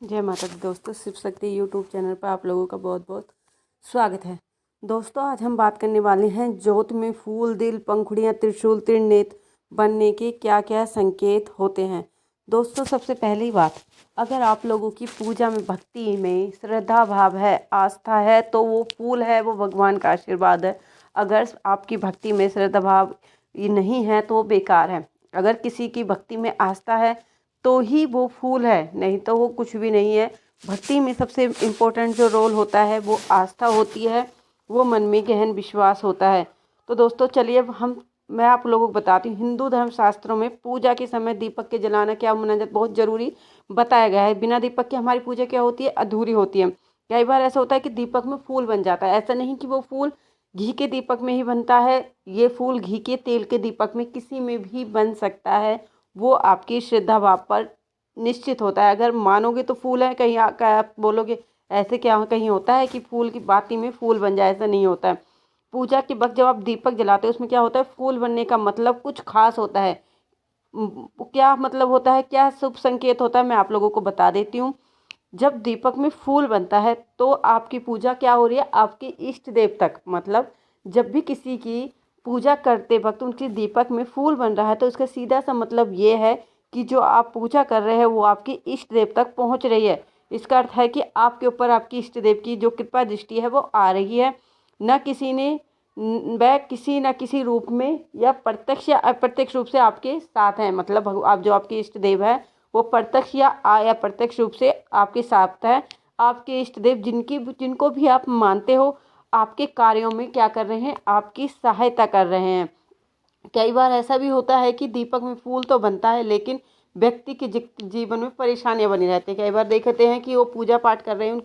जय माता दी दोस्तों, शिव शक्ति यूट्यूब चैनल पर आप लोगों का बहुत बहुत स्वागत है। दोस्तों, आज हम बात करने वाले हैं ज्योत में फूल, दिल, पंखुड़ियाँ, त्रिशूल, त्रिनेत्र बनने के क्या क्या संकेत होते हैं। दोस्तों, सबसे पहली बात, अगर आप लोगों की पूजा में, भक्ति में श्रद्धा भाव है, आस्था है, तो वो फूल है, वो भगवान का आशीर्वाद है। अगर आपकी भक्ति में श्रद्धा भाव नहीं है तो वो बेकार है। अगर किसी की भक्ति में आस्था है तो ही वो फूल है, नहीं तो वो कुछ भी नहीं है। भक्ति में सबसे इम्पोर्टेंट जो रोल होता है वो आस्था होती है, वो मन में गहन विश्वास होता है। तो दोस्तों चलिए अब मैं आप लोगों को बताती हूँ। हिंदू धर्म शास्त्रों में पूजा के समय दीपक के जलाना क्या मनाना बहुत ज़रूरी बताया गया है। बिना दीपक के हमारी पूजा क्या होती है, अधूरी होती है। कई बार ऐसा होता है कि दीपक में फूल बन जाता है। ऐसा नहीं कि वो फूल घी के दीपक में ही बनता है, ये फूल घी के तेल के दीपक में किसी में भी बन सकता है। वो आपकी श्रद्धा भाव पर निश्चित होता है। अगर मानोगे तो फूल है, कहीं आप बोलोगे ऐसे क्या कहीं होता है कि फूल की बाती में फूल बन जाए, ऐसा नहीं होता है। पूजा के वक्त जब आप दीपक जलाते हो उसमें क्या होता है, फूल बनने का मतलब कुछ खास होता है। क्या मतलब होता है, क्या शुभ संकेत होता है, मैं आप लोगों को बता देती हूँ। जब दीपक में फूल बनता है तो आपकी पूजा क्या हो रही है, आपके इष्ट देव तक, मतलब जब भी किसी की पूजा करते वक्त उनके दीपक में फूल बन रहा है तो उसका सीधा सा मतलब ये है कि जो आप पूजा कर रहे हैं वो आपके इष्ट देव तक पहुंच रही है। इसका अर्थ है कि आपके ऊपर आपकी इष्ट देव की जो कृपा दृष्टि है वो आ रही है। न किसी ने वह किसी न किसी रूप में या प्रत्यक्ष या अप्रत्यक्ष रूप से आपके साथ हैं, मतलब आप जो आपके इष्ट देव है वो प्रत्यक्ष या अप्रत्यक्ष रूप से आपके साथ है। आपके इष्ट देव जिनको भी आप मानते हो आपके कार्यों में क्या कर रहे हैं, आपकी सहायता कर रहे हैं। कई बार ऐसा भी होता है कि दीपक में फूल तो बनता है लेकिन व्यक्ति के जीवन में परेशानियां बनी रहती हैं। कई बार देखते हैं कि वो पूजा पाठ कर रहे हैं,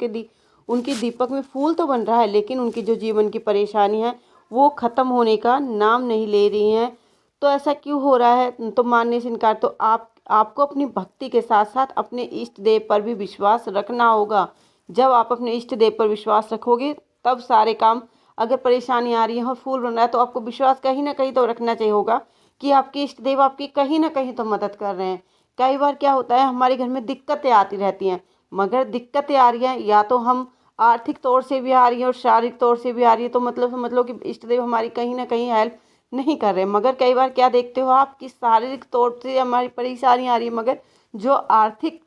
उनके दीपक में फूल तो बन रहा है लेकिन उनकी जो जीवन की परेशानी है वो ख़त्म होने का नाम नहीं ले रही हैं। तो ऐसा क्यों हो रहा है, तो मानने से इनकार। तो आपको अपनी भक्ति के साथ साथ अपने इष्ट देव पर भी विश्वास रखना होगा। जब आप अपने इष्ट देव पर विश्वास रखोगे तब सारे काम, अगर परेशानी आ रही है और फूल बन रहा है तो आपको विश्वास कहीं ना कहीं तो रखना चाहिए होगा कि आपके इष्ट देव आपकी कहीं ना कहीं तो मदद कर रहे हैं। कई बार क्या होता है, हमारे घर में दिक्कतें आती रहती हैं, मगर दिक्कतें आ रही हैं या तो हम आर्थिक तौर से भी आ रही है और शारीरिक तौर से भी आ रही है, तो मतलब समझ लो कि इष्ट देव हमारी कहीं ना कहीं हेल्प नहीं कर रहे। मगर कई बार क्या देखते हो आप कि शारीरिक तौर से हमारी परेशानी आ रही है, मगर जो आर्थिक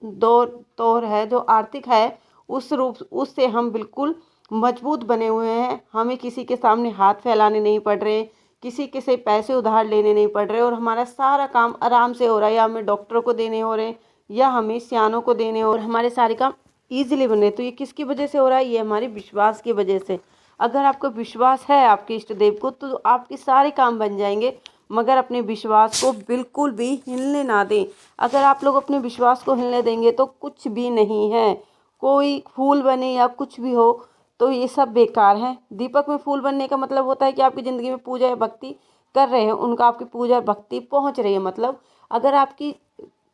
दौर है, जो आर्थिक है, उस रूप उससे हम बिल्कुल मजबूत बने हुए हैं। हमें किसी के सामने हाथ फैलाने नहीं पड़ रहे, किसी के से पैसे उधार लेने नहीं पड़ रहे और हमारा सारा काम आराम से हो रहा है। या हमें डॉक्टरों को देने हो रहे हैं या हमें सियानों को देने और हमारे सारे काम ईजिली बने। तो ये किसकी वजह से हो रहा है, ये हमारे विश्वास की वजह से। अगर आपको विश्वास है आपके इष्ट देव को तो आपके सारे काम बन जाएंगे, मगर अपने विश्वास को बिल्कुल भी हिलने ना दें। अगर आप लोग अपने विश्वास को हिलने देंगे तो कुछ भी नहीं है। कोई फूल बने या कुछ भी हो तो ये सब बेकार है। दीपक में फूल बनने का मतलब होता है कि आपकी ज़िंदगी में पूजा या भक्ति कर रहे हैं, उनका आपकी पूजा भक्ति पहुंच रही है। मतलब अगर आपकी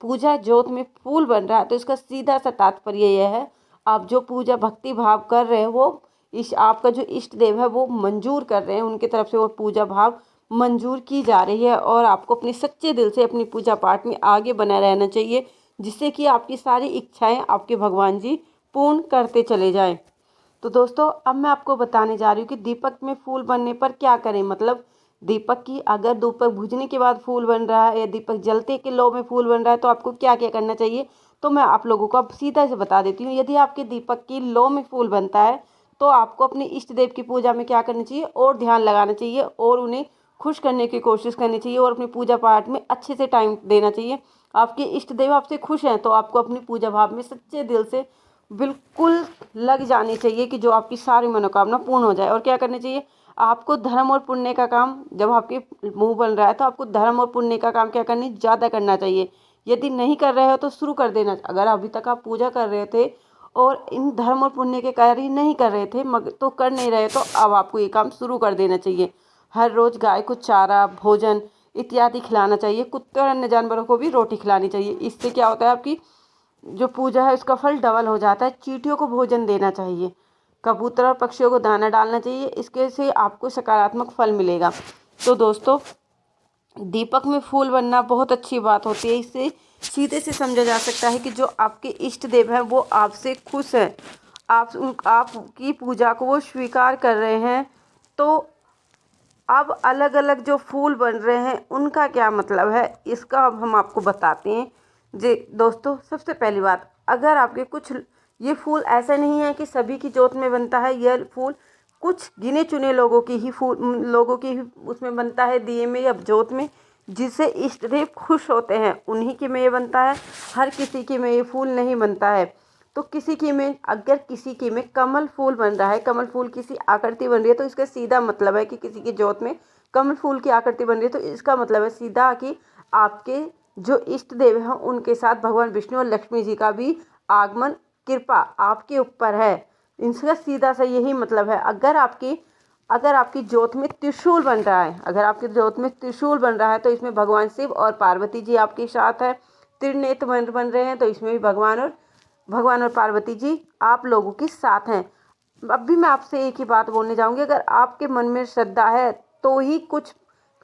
पूजा ज्योत में फूल बन रहा है तो इसका सीधा सा तात्पर्य यह है, आप जो पूजा भक्ति भाव कर रहे हैं वो आपका जो इष्ट देव है वो मंजूर कर रहे हैं, उनकी तरफ से वो पूजा भाव मंजूर की जा रही है। और आपको अपने सच्चे दिल से अपनी पूजा पाठ में आगे बना रहना चाहिए, जिससे कि आपकी सारी इच्छाएं आपके भगवान जी पूर्ण करते चले जाएं। तो दोस्तों, अब मैं आपको बताने जा रही हूँ कि दीपक में फूल बनने पर क्या करें। मतलब दीपक की, अगर दीपक बुझने के बाद फूल बन रहा है या दीपक जलते के लो में फूल बन रहा है तो आपको क्या क्या करना चाहिए, तो मैं आप लोगों को अब सीधा से बता देती हूँ। यदि आपके दीपक की लो में फूल बनता है तो आपको अपने इष्ट देव की पूजा में क्या करना चाहिए, और ध्यान लगाना चाहिए और उन्हें खुश करने की कोशिश करनी चाहिए और अपनी पूजा पाठ में अच्छे से टाइम देना चाहिए। आपके इष्ट देव आपसे खुश हैं तो आपको अपनी पूजा भाव में सच्चे दिल से बिल्कुल लग जानी चाहिए कि जो आपकी सारी मनोकामना पूर्ण हो जाए। और क्या करना चाहिए, आपको धर्म और पुण्य का काम, जब आपके मुंह बन रहा है तो आपको धर्म और पुण्य का काम क्या करनी, ज़्यादा करना चाहिए। यदि नहीं कर रहे हो तो शुरू कर देना। अगर अभी तक आप पूजा कर रहे थे और इन धर्म और पुण्य के कार्य नहीं कर रहे थे मगर तो कर नहीं रहे, तो अब आपको ये काम शुरू कर देना चाहिए। हर रोज़ गाय को चारा, भोजन इत्यादि खिलाना चाहिए। कुत्ते और अन्य जानवरों को भी रोटी खिलानी चाहिए। इससे क्या होता है, आपकी जो पूजा है उसका फल डबल हो जाता है। चींटियों को भोजन देना चाहिए, कबूतर और पक्षियों को दाना डालना चाहिए, इसके से आपको सकारात्मक फल मिलेगा। तो दोस्तों, दीपक में फूल बनना बहुत अच्छी बात होती है। इससे सीधे से समझा जा सकता है कि जो आपके इष्ट देव हैं वो आपसे खुश हैं, आपकी पूजा को वो स्वीकार कर रहे हैं। तो अब अलग अलग जो फूल बन रहे हैं उनका क्या मतलब है, इसका अब हम आपको बताते हैं। जी दोस्तों, सबसे पहली बात, अगर आपके कुछ ये फूल ऐसा नहीं है कि सभी की जोत में बनता है, यह फूल कुछ गिने चुने लोगों की ही उसमें बनता है, दिए में या जोत में, जिससे इष्ट देव खुश होते हैं उन्हीं के में ये बनता है। हर किसी के में ये फूल नहीं बनता है। तो किसी की में, अगर किसी की में कमल फूल बन रहा है, कमल फूल किसी आकृति बन रही है, तो इसका सीधा मतलब है कि किसी की जोत में कमल फूल की आकृति बन रही है, तो इसका मतलब है सीधा कि आपके जो इष्ट देव हैं उनके साथ भगवान विष्णु और लक्ष्मी जी का भी आगमन, कृपा आपके ऊपर है। इसका सीधा सा यही मतलब है। अगर आपकी ज्योत में त्रिशूल बन रहा है, अगर आपकी ज्योत में त्रिशूल बन रहा है, तो इसमें भगवान शिव और पार्वती जी आपके साथ है। त्रिनेत्र बन रहे हैं, तो इसमें भी भगवान और पार्वती जी आप लोगों के साथ हैं। अब भी मैं आपसे एक ही बात बोलने जाऊंगी, अगर आपके मन में श्रद्धा है तो ही कुछ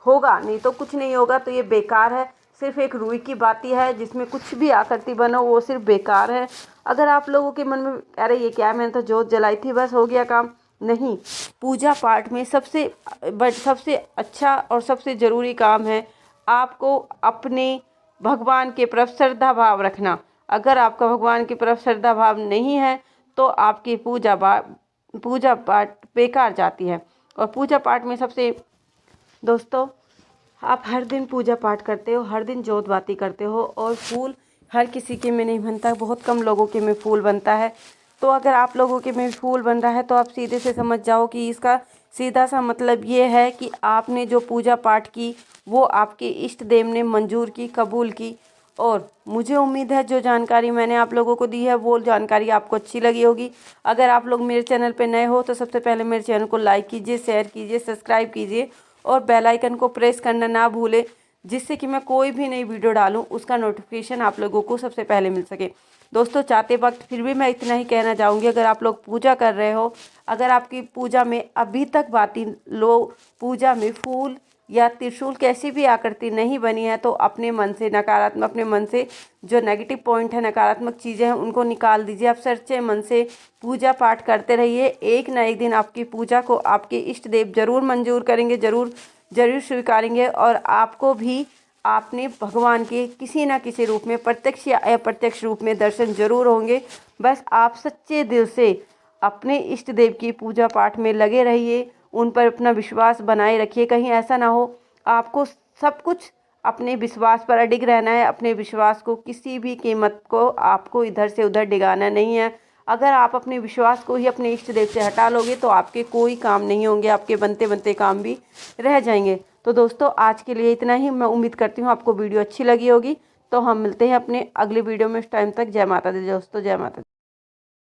होगा, नहीं तो कुछ नहीं होगा। तो ये बेकार है, सिर्फ एक रुई की बाती है जिसमें कुछ भी आकृति बनो, वो सिर्फ बेकार है। अगर आप लोगों के मन में अरे ये क्या है, मैंने तो जोत जलाई थी बस हो गया काम, नहीं। पूजा पाठ में सबसे अच्छा और सबसे ज़रूरी काम है आपको अपने भगवान के प्रति श्रद्धा भाव रखना। अगर आपका भगवान के प्रति श्रद्धा भाव नहीं है तो आपकी पूजा पाठ बेकार जाती है। और पूजा पाठ में सबसे, दोस्तों, आप हर दिन पूजा पाठ करते हो, हर दिन जोत बाती करते हो, और फूल हर किसी के में नहीं बनता, बहुत कम लोगों के में फूल बनता है। तो अगर आप लोगों के में फूल बन रहा है तो आप सीधे से समझ जाओ कि इसका सीधा सा मतलब ये है कि आपने जो पूजा पाठ की वो आपके इष्ट देव ने मंजूर की, कबूल की। और मुझे उम्मीद है जो जानकारी मैंने आप लोगों को दी है वो जानकारी आपको अच्छी लगी होगी। अगर आप लोग मेरे चैनल पर नए हो तो सबसे पहले मेरे चैनल को लाइक कीजिए, शेयर कीजिए, सब्सक्राइब कीजिए और बेल आइकन को प्रेस करना ना भूलें, जिससे कि मैं कोई भी नई वीडियो डालूं उसका नोटिफिकेशन आप लोगों को सबसे पहले मिल सके। दोस्तों, चाहते वक्त फिर भी मैं इतना ही कहना चाहूँगी, अगर आप लोग पूजा कर रहे हो, अगर आपकी पूजा में अभी तक पूजा में फूल या त्रिशूल कैसी भी आकृति नहीं बनी है, तो अपने मन से जो नेगेटिव पॉइंट है, नकारात्मक चीज़ें हैं, उनको निकाल दीजिए। आप सच्चे मन से पूजा पाठ करते रहिए, एक ना एक दिन आपकी पूजा को आपके इष्ट देव जरूर मंजूर करेंगे, जरूर स्वीकारेंगे, और आपको भी आपने भगवान के किसी ना किसी रूप में, प्रत्यक्ष या अप्रत्यक्ष रूप में दर्शन जरूर होंगे। बस आप सच्चे दिल से अपने इष्ट देव की पूजा पाठ में लगे रहिए, उन पर अपना विश्वास बनाए रखिए। कहीं ऐसा ना हो आपको सब कुछ अपने विश्वास पर अडिग रहना है, अपने विश्वास को किसी भी कीमत को आपको इधर से उधर डिगाना नहीं है। अगर आप अपने विश्वास को ही अपने इष्ट देव से हटा लोगे तो आपके कोई काम नहीं होंगे, आपके बनते बनते काम भी रह जाएंगे। तो दोस्तों, आज के लिए इतना ही। मैं उम्मीद करती हूँ आपको वीडियो अच्छी लगी होगी। तो हम मिलते हैं अपने अगले वीडियो में। उस टाइम तक जय माता दी दोस्तों, जय माता दी।